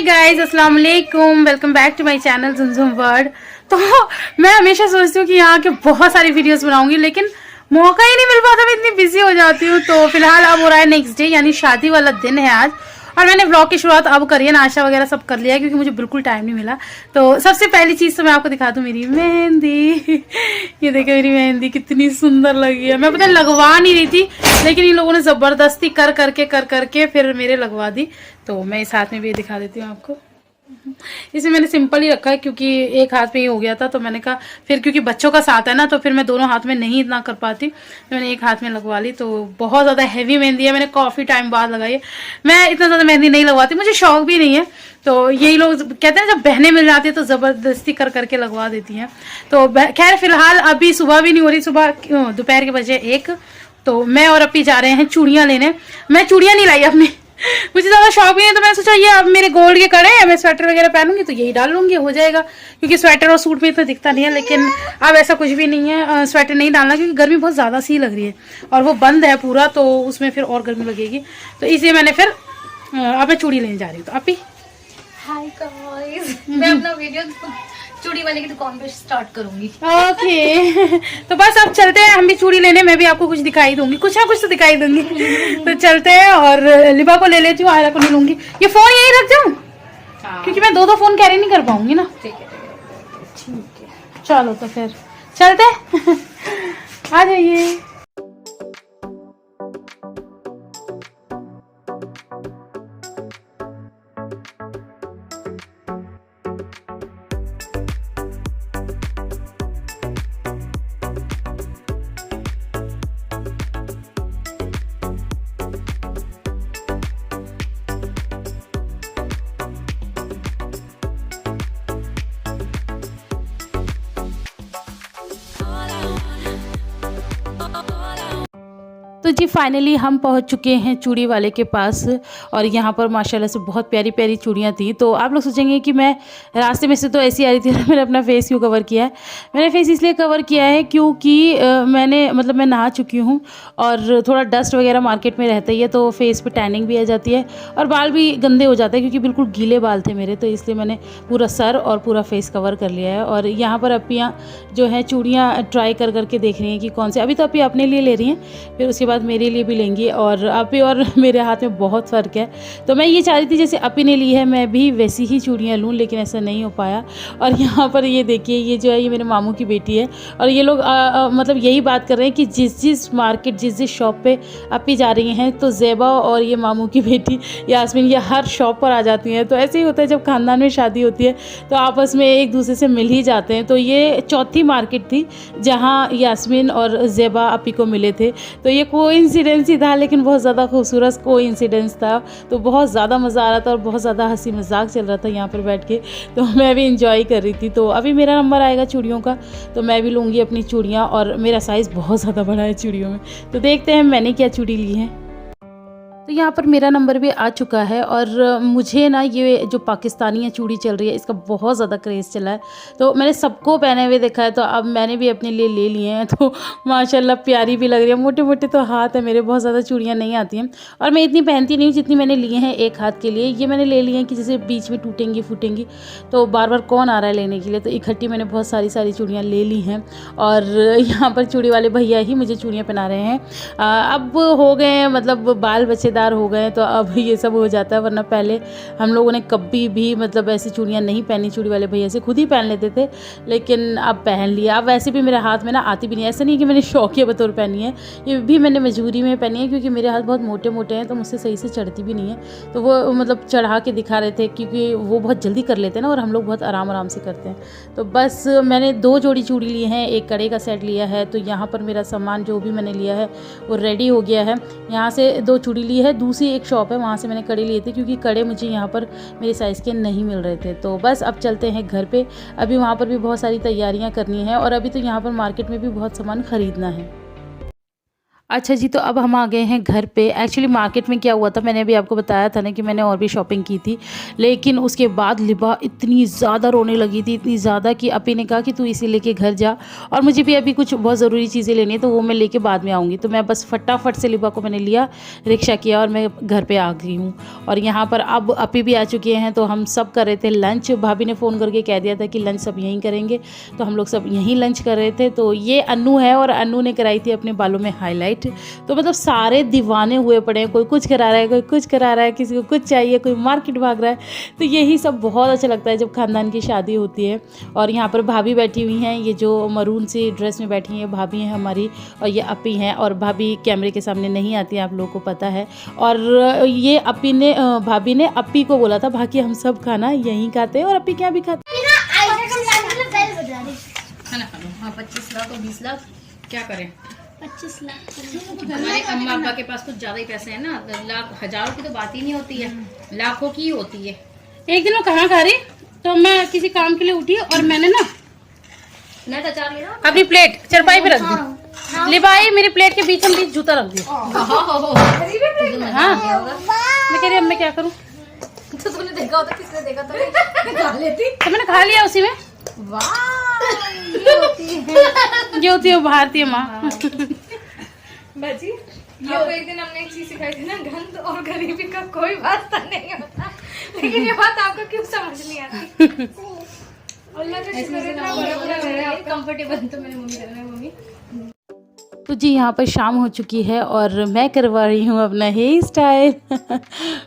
Guys अस्सलाम वालेकुम, welcome back to my channel Jhumjhum world. तो मैं हमेशा सोचती हूँ कि यहाँ के बहुत सारी वीडियोस बनाऊंगी, लेकिन मौका ही नहीं मिल पाता, मैं इतनी बिजी हो जाती हूँ। तो फिलहाल अब हो रहा है नेक्स्ट डे, यानी शादी वाला दिन है आज, और मैंने व्लॉग की शुरुआत अब करी है। नाश्ता वगैरह सब कर लिया है क्योंकि मुझे बिल्कुल टाइम नहीं मिला। तो सबसे पहली चीज़ तो मैं आपको दिखा दूँ मेरी मेहंदी। ये देखो मेरी मेहंदी कितनी सुंदर लगी है। मैं पता लगवा नहीं रही थी, लेकिन इन लोगों ने ज़बरदस्ती कर करके फिर मेरे लगवा दी। तो मैं इस हाथ में भी दिखा देती हूँ आपको। इसे मैंने सिंपल ही रखा है क्योंकि एक हाथ में ही हो गया था, तो मैंने कहा फिर क्योंकि बच्चों का साथ है ना, तो फिर मैं दोनों हाथ में नहीं इतना कर पाती, तो मैंने एक हाथ में लगवा ली। तो बहुत ज़्यादा हैवी मेहंदी है, मैंने काफ़ी टाइम बाद लगाई है। मैं इतना ज़्यादा मेहंदी नहीं लगवाती, मुझे शौक भी नहीं है। तो यही लोग कहते हैं जब बहनें मिल जाती है तो ज़बरदस्ती कर करके लगवा देती हैं। तो खैर फिलहाल अभी सुबह भी नहीं हो रही, सुबह दोपहर के बजे 1, तो मैं और अपी जा रहे हैं चूड़ियाँ लेने। मैं चूड़ियाँ नहीं लाई अपनी, मुझे ज़्यादा शौक नहीं है, तो मैं सोचा ये अब मेरे गोल्ड के कड़े हैं, मैं स्वेटर वगैरह पहनूंगी तो यही डाल लूंगी, हो जाएगा। क्योंकि स्वेटर और सूट में इतना दिखता नहीं है, लेकिन अब ऐसा कुछ भी नहीं है, स्वेटर नहीं डालना क्योंकि गर्मी बहुत ज़्यादा सी लग रही है, और वो बंद है पूरा, तो उसमें फिर और गर्मी लगेगी। तो इसलिए मैंने फिर अब मैं चूड़ी लेने जा रही हूँ। तो अपी हाय गाइस, मैं अपना वीडियो चूड़ी वाले की दुकान पे स्टार्ट करूंगी। ओके तो बस अब चलते हैं हम भी चूड़ी लेने। मैं भी आपको कुछ दिखाई दूंगी, कुछ ना कुछ तो दिखाई दूंगी। तो चलते हैं, और लिबा को ले लेती हूँ, आयरा को नहीं लूंगी। ये फोन यही रख जाऊँ क्योंकि मैं दो फोन कैरी नहीं कर पाऊंगी ना। ठीक है चलो तो फिर चलते हैं। आ जाइए। तो जी फाइनली हम पहुंच चुके हैं चूड़ी वाले के पास, और यहाँ पर माशाल्लाह से बहुत प्यारी प्यारी चूड़ियाँ थी। तो आप लोग सोचेंगे कि मैं रास्ते में से तो ऐसी आ रही थी, मैंने अपना फेस क्यों कवर किया है। मैंने फेस इसलिए कवर किया है क्योंकि मैं नहा चुकी हूँ, और थोड़ा डस्ट वगैरह मार्केट में रहता ही है, तो फेस पे टैनिंग भी आ जाती है और बाल भी गंदे हो जाते हैं, क्योंकि बिल्कुल गीले बाल थे मेरे। तो इसलिए मैंने पूरा सर और पूरा फेस कवर कर लिया है। और यहाँ पर अपियाँ जो हैं चूड़ियाँ ट्राई कर करके देख रही हैं कि कौन से, अभी तो अपी अपने लिए ले रही हैं, फिर उसके बाद मेरे लिए भी लेंगी। और अपी और मेरे हाथ में बहुत फ़र्क है, तो मैं ये चाह रही थी जैसे अपी ने ली है मैं भी वैसी ही चूड़ियाँ लूँ, लेकिन ऐसा नहीं हो पाया। और यहाँ पर ये देखिए, ये जो है ये मेरे मामू की बेटी है, और ये लोग मतलब यही बात कर रहे हैं कि जिस मार्केट जिस शॉप पे अपी जा रही हैं, तो ज़ेबा और ये मामू की बेटी यास्मीन ये हर शॉप पर आ जाती हैं। तो ऐसे ही होता है जब ख़ानदान में शादी होती है तो आपस में एक दूसरे से मिल ही जाते हैं। तो ये चौथी मार्केट थी जहाँ यास्मीन और ज़ेबा अपी को मिले थे। तो ये कोइंसिडेंस ही था, लेकिन बहुत ज़्यादा खूबसूरत कोइंसिडेंस था। तो बहुत ज़्यादा मज़ा आ रहा था और बहुत ज़्यादा हंसी मजाक चल रहा था यहाँ पर बैठ के, तो मैं भी इंजॉय कर रही थी। तो अभी मेरा नंबर आएगा चूड़ियों का, तो मैं भी लूँगी अपनी चूड़ियाँ, और मेरा साइज़ बहुत ज़्यादा बड़ा है चूड़ियों में। तो देखते हैं मैंने क्या चूड़ी ली है। तो यहाँ पर मेरा नंबर भी आ चुका है, और मुझे ना ये जो पाकिस्तानी चूड़ी चल रही है इसका बहुत ज़्यादा क्रेज़ चला है। तो मैंने सबको पहने हुए देखा है, तो अब मैंने भी अपने लिए ले लिए हैं। तो माशाल्लाह प्यारी भी लग रही है। मोटे मोटे तो हाथ है मेरे, बहुत ज़्यादा चूड़ियाँ नहीं आती हैं, और मैं इतनी पहनती नहीं हूँ जितनी मैंने लिए हैं एक हाथ के लिए। ये मैंने ले लिए हैं कि जैसे बीच में टूटेंगी फूटेंगी, तो बार बार कौन आ रहा है लेने के लिए, तो इकट्ठी मैंने बहुत सारी चूड़ियाँ ले ली हैं। और यहाँ पर चूड़ी वाले भैया ही मुझे चूड़ियाँ पहना रहे हैं। अब हो गए हैं, मतलब बाल बच्चेदार हो गए, तो अब ये सब हो जाता है, वरना पहले हम लोगों ने कभी भी मतलब ऐसी चूड़ियाँ नहीं पहनी। चूड़ी वाले भैया से खुद ही पहन लेते थे, लेकिन अब पहन लिया। अब वैसे भी मेरे हाथ में ना आती भी नहीं, ऐसा नहीं कि मैंने शौकिया बतौर पहनी है, ये भी मैंने मजबूरी में पहनी है, क्योंकि मेरे हाथ बहुत मोटे मोटे हैं, तो मुझसे सही से चढ़ती भी नहीं है। तो वो मतलब चढ़ा के दिखा रहे थे, क्योंकि वो बहुत जल्दी कर लेते हैं ना, और हम लोग बहुत आराम से करते हैं। तो बस मैंने 2 जोड़ी चूड़ी ली हैं, एक कड़े का सेट लिया है। तो यहाँ पर मेरा सामान जो भी मैंने लिया है वो रेडी हो गया है। यहाँ से 2 चूड़ी ली है, दूसरी एक शॉप है वहाँ से मैंने कड़े लिए थे, क्योंकि कड़े मुझे यहाँ पर मेरे साइज़ के नहीं मिल रहे थे। तो बस अब चलते हैं घर पे। अभी वहाँ पर भी बहुत सारी तैयारियाँ करनी है, और अभी तो यहाँ पर मार्केट में भी बहुत सामान ख़रीदना है। अच्छा जी, तो अब हम आ गए हैं घर पे। एक्चुअली मार्केट में क्या हुआ था, मैंने अभी आपको बताया था ना कि मैंने और भी शॉपिंग की थी, लेकिन उसके बाद लिबा इतनी ज़्यादा रोने लगी थी, इतनी ज़्यादा कि अपी ने कहा कि तू इसे लेके घर जा और मुझे भी अभी कुछ बहुत ज़रूरी चीज़ें लेनी है, तो वो मैं लेके बाद में आऊँगी। तो मैं बस फटाफट से लिबा को मैंने लिया, रिक्शा किया और मैं घर पर आ गई हूँ। और यहाँ पर अब अपी भी आ चुके हैं, तो हम सब कर रहे थे लंच। भाभी ने फ़ोन करके कह दिया था कि लंच सब यहीं करेंगे, तो हम लोग सब यहीं लंच कर रहे थे। तो ये अन्नू है और अन्नू ने कराई थी अपने बालों में हाईलाइट। तो मतलब सारे दीवाने हुए पड़े हैं, कोई कुछ करा रहा है, कोई कुछ करा रहा है, किसी को कुछ चाहिए, कोई मार्केट भाग रहा है। तो यही सब बहुत अच्छा लगता है जब खानदान की शादी होती है। और यहाँ पर भाभी बैठी हुई हैं, ये जो मरून सी ड्रेस में बैठी हैं भाभी हैं हमारी, और ये अपी हैं। और भाभी कैमरे के सामने नहीं आती है, आप लोगों को पता है। और ये अपी ने भाभी ने अपी को बोला था, बाकी हम सब खाना यहीं खाते हैं और अपी क्या भी खाते हैं। खाना खा लो। हाँ, 25 लाख और 20 लाख क्या करें? 25 लाख हमारे अम्मा अब्बा के पास कुछ ज्यादा ही पैसे हैं ना, लाख हजारों की तो बात ही नहीं होती है, लाखों की ही होती है। एक दिन मैं खाना खा रही तो मैं किसी काम के लिए उठी और मैंने ना नहीं तो चार लेना अपनी प्लेट चरपाई पे रख दी। लिबाई मेरी प्लेट के बीच में बीच जूता रख दिया। हाँ, मैं कह रही अब मैं क्या करूँ। तो तुमने देखा होता, किसने देखा? तो खा लेती। तो मैंने खा लिया उसी में। वाह, ये होती है वो भारतीय माँ। बाजी, आपको एक दिन हमने एक चीज सिखाई थी ना, गंद और गरीबी का कोई वास्ता नहीं होता, लेकिन ये बात आपको क्यों समझ नहीं आती? अल्लाह का शुक्र है, इतना बड़ा है कंफर्टेबल। तो मेरी मम्मी कहना है, मम्मी तो जी यहाँ पर शाम हो चुकी है और मैं करवा रही हूँ अपना हेयर स्टाइल।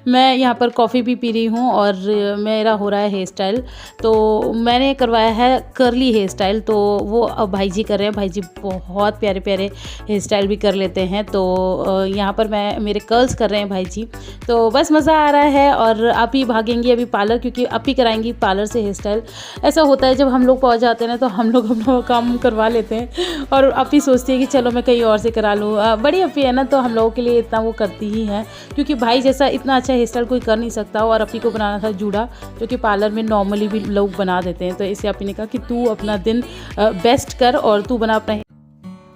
मैं यहाँ पर कॉफ़ी भी पी रही हूँ और मेरा हो रहा है हेयर स्टाइल। तो मैंने करवाया है कर्ली हेयर स्टाइल, तो वो अब भाई जी कर रहे हैं। भाई जी बहुत प्यारे प्यारे हेयर स्टाइल भी कर लेते हैं। तो यहाँ पर मैं मेरे कर्ल्स कर रहे हैं भाई जी, तो बस मज़ा आ रहा है। और आप ही भागेंगी अभी पार्लर, क्योंकि आप ही कराएंगी पार्लर से हेयर स्टाइल। ऐसा होता है जब हम लोग पहुँच जाते हैं ना, तो हम लोग अपना काम करवा लेते हैं और आप ही सोचती है कि चलो मैं कहीं और से करा लूँ। बड़ी अपी है ना, तो हम लोगों के लिए इतना वो करती ही हैं, क्योंकि भाई जैसा इतना अच्छा हेयर स्टाइल कोई कर नहीं सकता। और अपी को बनाना था जूड़ा, जो कि पार्लर में नॉर्मली भी लोग बना देते हैं। तो इसे अपी ने कहा कि तू अपना दिन बेस्ट कर और तू बना अपना।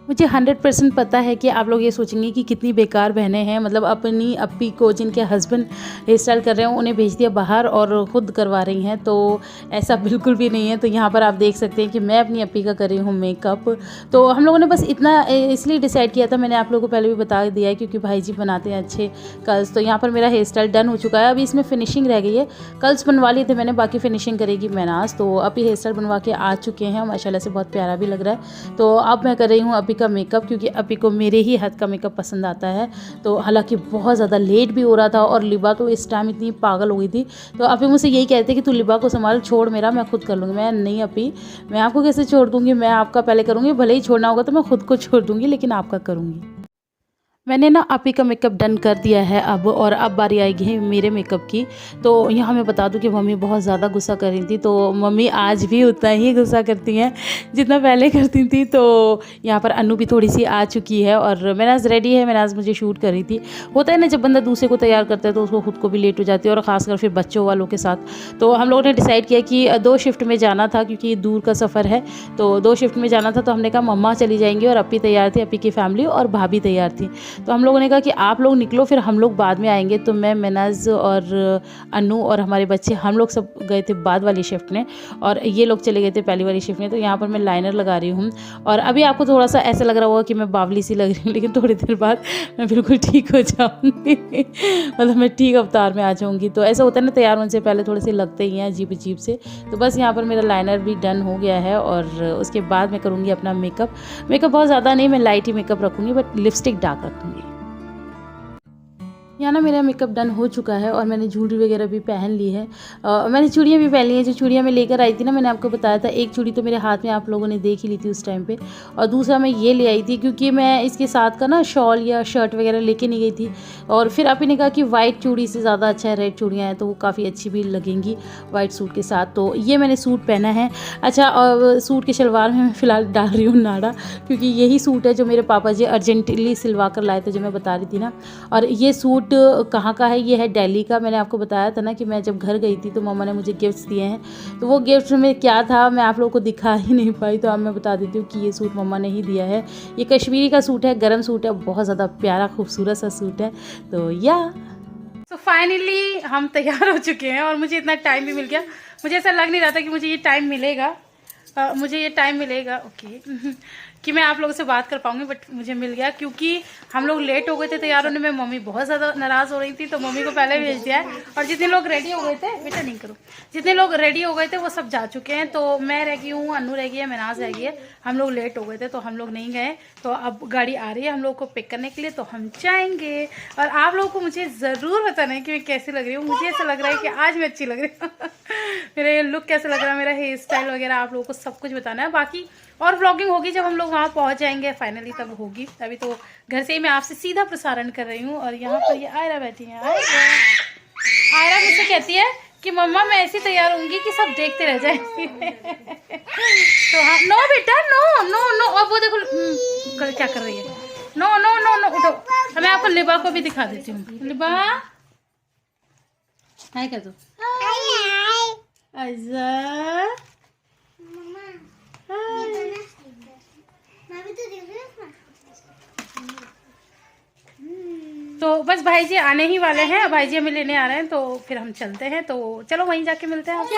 मुझे 100% पता है कि आप लोग ये सोचेंगे कि कितनी बेकार बहनें हैं, मतलब अपनी अपी को जिनके हस्बैंड हेयर स्टाइल कर रहे हैं उन्हें भेज दिया बाहर और ख़ुद करवा रही हैं। तो ऐसा बिल्कुल भी नहीं है। तो यहाँ पर आप देख सकते हैं कि मैं अपनी अपी का कर रही हूँ मेकअप। तो हम लोगों ने बस इतना इसलिए डिसाइड किया था, मैंने आप लोगों को पहले भी बता दिया है, क्योंकि भाई जी बनाते हैं अच्छे कर्ल्स। तो यहाँ पर मेरा हेयर स्टाइल डन हो चुका है, अभी इसमें फिनिशिंग रह गई है। कर्ल्स बनवा लिए थे मैंने, बाकी फिनिशिंग करेगी महनाज। तो अभी हेयर स्टाइल बनवा के आ चुके हैं, माशाल्लाह से बहुत प्यारा भी लग रहा है। तो अब मैं कर रही हूँ अभी का मेकअप, क्योंकि अभी को मेरे ही हाथ का मेकअप पसंद आता है। तो हालांकि बहुत ज़्यादा लेट भी हो रहा था और लिबा तो इस टाइम इतनी पागल हो गई थी। तो अभी मुझसे यही कहते कि तू लिबा को संभाल, छोड़ मेरा, मैं खुद कर लूँगी। मैं नहीं अपी, मैं आपको कैसे छोड़ दूँगी, मैं आपका पहले करूँगी, भले ही छोड़ना होगा तो मैं खुद को छोड़ दूँगी, लेकिन आपका करूँगी। मैंने ना आप ही का मेकअप डन कर दिया है अब, और अब बारी आएगी है मेरे मेकअप की। तो यहाँ मैं बता दूँ कि मम्मी बहुत ज़्यादा गुस्सा कर रही थी। तो मम्मी आज भी उतना ही गुस्सा करती हैं जितना पहले करती थी। तो यहाँ पर अन्नू भी थोड़ी सी आ चुकी है और महनाज रेडी है। महनाज मुझे शूट कर रही थी। होता है ना, जब बंदा दूसरे को तैयार करता है तो उसको खुद को भी लेट हो जाती है, और ख़ासकर फिर बच्चों वालों के साथ। तो हम लोगों ने डिसाइड किया कि 2 शिफ्ट में जाना था, क्योंकि दूर का सफ़र है। तो 2 शिफ्ट में जाना था, तो हमने कहा मम्मा चली जाएंगी और अपी तैयार थी, अपी की फैमिली और भाभी तैयार थी। तो हम लोगों ने कहा कि आप लोग निकलो, फिर हम लोग बाद में आएंगे। तो मैं, महनाज और अन्नू और हमारे बच्चे, हम लोग सब गए थे बाद वाली शिफ्ट में, और ये लोग चले गए थे पहली वाली शिफ्ट में। तो यहाँ पर मैं लाइनर लगा रही हूँ, और अभी आपको थोड़ा सा ऐसा लग रहा होगा कि मैं बावली सी लग रही हूँ, लेकिन थोड़ी देर बाद मैं बिल्कुल ठीक हो जाऊँगी। मतलब मैं ठीक अवतार में आ जाऊँगी। तो ऐसा होता है ना, तैयार होने से पहले थोड़े से लगते ही हैं अजीब अजीब से। तो बस यहाँ पर मेरा लाइनर भी डन हो गया है, और उसके बाद मैं करूँगी अपना मेकअप। मेकअप बहुत ज़्यादा नहीं, मैं लाइट ही मेकअप रखूँगी, बट लिपस्टिक डार्क रखूँगी। यहाँ ना मेरा मेकअप डन हो चुका है, और मैंने ज्वेलरी वगैरह भी पहन ली है। मैंने चूड़ियाँ भी पहन ली हैं। जो चूड़ियाँ मैं लेकर आई थी ना, मैंने आपको बताया था, एक चूड़ी तो मेरे हाथ में आप लोगों ने देख ही ली थी उस टाइम पे, और दूसरा मैं ये ले आई थी क्योंकि मैं इसके साथ का ना शॉल या शर्ट वगैरह लेके नहीं गई थी। और फिर आप ही ने कहा कि वाइट चूड़ी से ज़्यादा अच्छा है रेड चूड़ियाँ हैं, तो वो काफ़ी अच्छी भी लगेंगी वाइट सूट के साथ। तो ये मैंने सूट पहना है। अच्छा, और सूट के शलवार में मैं फ़िलहाल डाल रही हूँ नाड़ा, क्योंकि यही सूट है जो मेरे पापा जी अर्जेंटली सिलवा कर लाए थे, जो मैं बता रही थी ना। और ये सूट सूट कहाँ का है, ये है दिल्ली का। मैंने आपको बताया था ना कि मैं जब घर गई थी तो मम्मा ने मुझे गिफ्ट्स दिए हैं, तो वो गिफ्ट में क्या था मैं आप लोगों को दिखा ही नहीं पाई, तो अब मैं बता देती हूँ कि ये सूट मम्मा ने ही दिया है। ये कश्मीरी का सूट है, गर्म सूट है, बहुत ज़्यादा प्यारा खूबसूरत सा सूट है। तो तो फाइनली हम तैयार हो चुके हैं और मुझे इतना टाइम भी मिल गया। मुझे ऐसा लग नहीं रहा था कि मुझे ये टाइम मिलेगा, ओके कि मैं आप लोगों से बात कर पाऊंगी, बट मुझे मिल गया क्योंकि हम लोग लेट हो गए थे तैयार होने में। मम्मी बहुत ज़्यादा नाराज़ हो रही थी, तो मम्मी को पहले भेज दिया है। और जितने लोग रेडी हो गए थे, बेटा नहीं करो, जितने लोग रेडी हो गए थे वो सब जा चुके हैं। तो मैं रह गई हूँ, अन्नू रह गई है, मेनाज रह गई है। हम लोग लेट हो गए थे तो हम लोग नहीं गए। तो अब गाड़ी आ रही है हम लोग को पिक करने के लिए, तो हम जाएंगे। और आप लोगों को मुझे ज़रूर बताना है कि मैं कैसी लग रही हूँ। मुझे ऐसा लग रहा है कि आज मैं अच्छी लग रही हूँ मेरा ये लुक कैसा लग रहा है, मेरा हेयर स्टाइल वगैरह आप लोगों को सब कुछ बताना है। बाकी और व्लॉगिंग होगी जब हम लोग वहाँ पहुँच जाएंगे फाइनली, तब होगी। अभी तो घर से ही मैं आपसे सीधा प्रसारण कर रही हूँ। और यहाँ पर ये आयरा बैठी है। आयरा मुझसे कहती है कि मम्मा मैं ऐसी तैयार होंगी कि सब देखते रह जाए तो हाँ, नो बेटा नो नो नो। और वो देखो क्या कर रही है, नो नो नो नो, उठो। मैं आपको लिबा को भी दिखा देती हूँ। लिबा हाय कर दो। तो बस भाई जी आने ही वाले हैं, भाई जी हमें लेने आ रहे हैं, तो फिर हम चलते हैं। तो चलो वहीं जाके मिलते हैं आपसे।